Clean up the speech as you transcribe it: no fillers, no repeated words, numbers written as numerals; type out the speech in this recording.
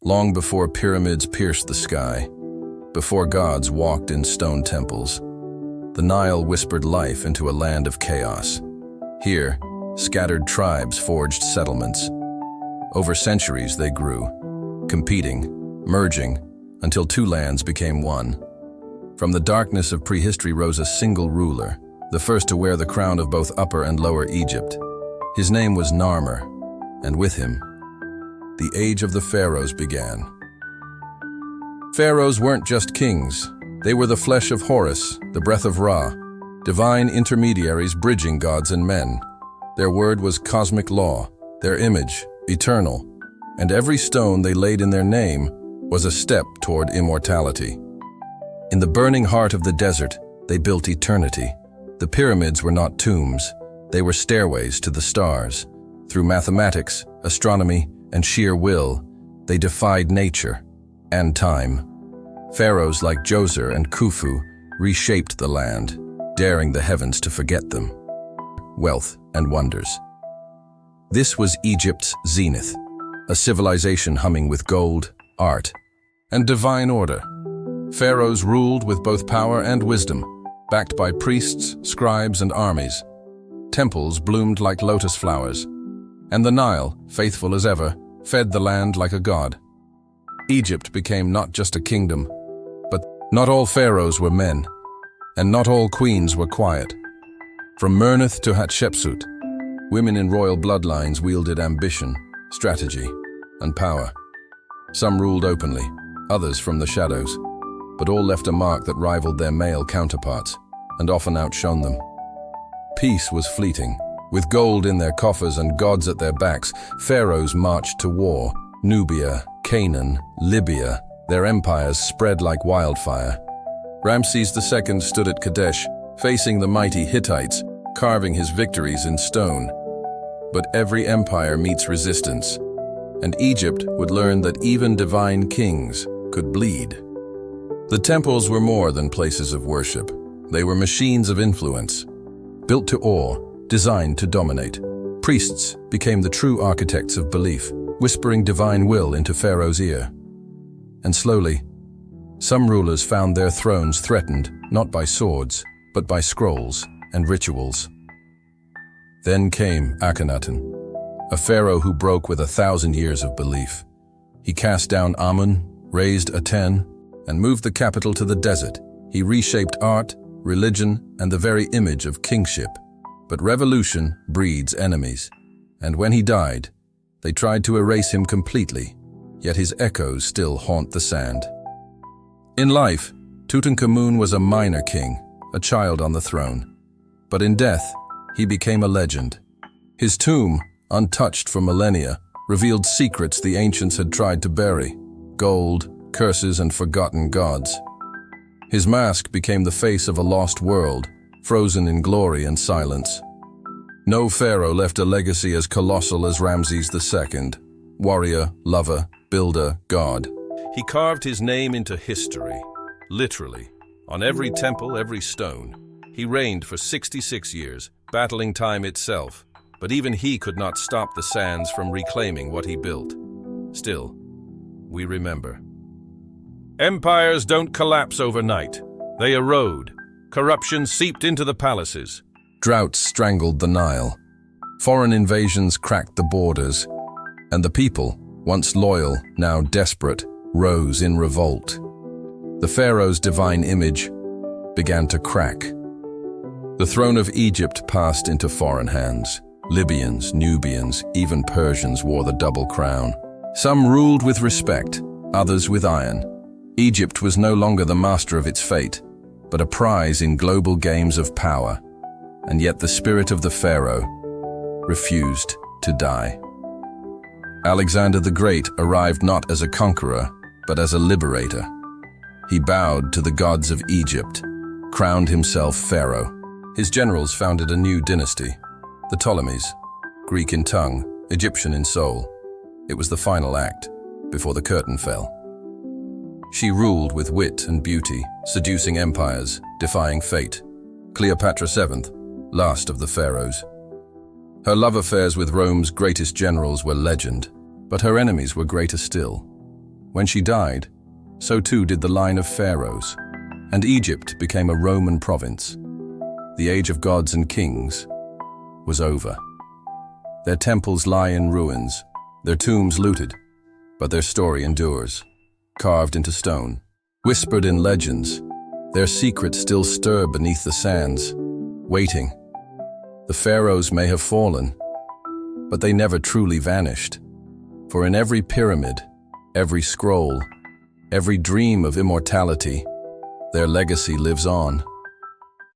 long before pyramids pierced the sky, before gods walked in stone temples. The Nile whispered life into a land of chaos. Here, scattered tribes forged settlements. Over centuries they grew, competing, merging, until two lands became one. From the darkness of prehistory rose a single ruler, the first to wear the crown of both Upper and Lower Egypt. His name was Narmer, and with him, the age of the pharaohs began. Pharaohs weren't just kings. They were the flesh of Horus, the breath of Ra, divine intermediaries bridging gods and men. Their word was cosmic law, their image, eternal, and every stone they laid in their name was a step toward immortality. In the burning heart of the desert, they built eternity. The pyramids were not tombs, they were stairways to the stars. Through mathematics, astronomy, and sheer will, they defied nature and time. Pharaohs like Djoser and Khufu reshaped the land, daring the heavens to forget them. Wealth and wonders. This was Egypt's zenith, a civilization humming with gold, art, and divine order. Pharaohs ruled with both power and wisdom, backed by priests, scribes, and armies. Temples bloomed like lotus flowers, and the Nile, faithful as ever, fed the land like a god. Egypt became not just a kingdom, but not all pharaohs were men, and not all queens were quiet. From Merneth to Hatshepsut, women in royal bloodlines wielded ambition, strategy, and power. Some ruled openly, others from the shadows, but all left a mark that rivaled their male counterparts and often outshone them. Peace was fleeting. With gold in their coffers and gods at their backs, pharaohs marched to war. Nubia, Canaan, Libya, their empires spread like wildfire. Ramses II stood at Kadesh, facing the mighty Hittites, carving his victories in stone. But every empire meets resistance, and Egypt would learn that even divine kings could bleed. The temples were more than places of worship. They were machines of influence, built to awe, designed to dominate. Priests became the true architects of belief, whispering divine will into Pharaoh's ear. And slowly, some rulers found their thrones threatened not by swords, but by scrolls and rituals. Then came Akhenaten, a pharaoh who broke with 1,000 years of belief. He cast down Amun, raised Aten, and moved the capital to the desert. He reshaped art, religion, and the very image of kingship. But revolution breeds enemies, and when he died, they tried to erase him completely, yet his echoes still haunt the sand. In life, Tutankhamun was a minor king, a child on the throne. But in death, he became a legend. His tomb, untouched for millennia, revealed secrets the ancients had tried to bury: gold, curses, and forgotten gods. His mask became the face of a lost world, frozen in glory and silence. No pharaoh left a legacy as colossal as Ramses II, warrior, lover, builder, god. He carved his name into history, literally, on every temple, every stone. He reigned for 66 years, battling time itself, but even he could not stop the sands from reclaiming what he built. Still, we remember. Empires don't collapse overnight. They erode. Corruption seeped into the palaces. Droughts strangled the Nile. Foreign invasions cracked the borders. And the people, once loyal, now desperate, rose in revolt. The pharaoh's divine image began to crack. The throne of Egypt passed into foreign hands. Libyans, Nubians, even Persians wore the double crown. Some ruled with respect, others with iron. Egypt was no longer the master of its fate, but a prize in global games of power. And yet the spirit of the pharaoh refused to die. Alexander the Great arrived not as a conqueror, but as a liberator. He bowed to the gods of Egypt, crowned himself pharaoh. His generals founded a new dynasty, the Ptolemies, Greek in tongue, Egyptian in soul. It was the final act, before the curtain fell. She ruled with wit and beauty, seducing empires, defying fate. Cleopatra VII, last of the pharaohs. Her love affairs with Rome's greatest generals were legend, but her enemies were greater still. When she died, so too did the line of pharaohs, and Egypt became a Roman province. The age of gods and kings was over. Their temples lie in ruins, their tombs looted, but their story endures, carved into stone, whispered in legends. Their secrets still stir beneath the sands, waiting. The pharaohs may have fallen, but they never truly vanished. For in every pyramid, every scroll, every dream of immortality, their legacy lives on.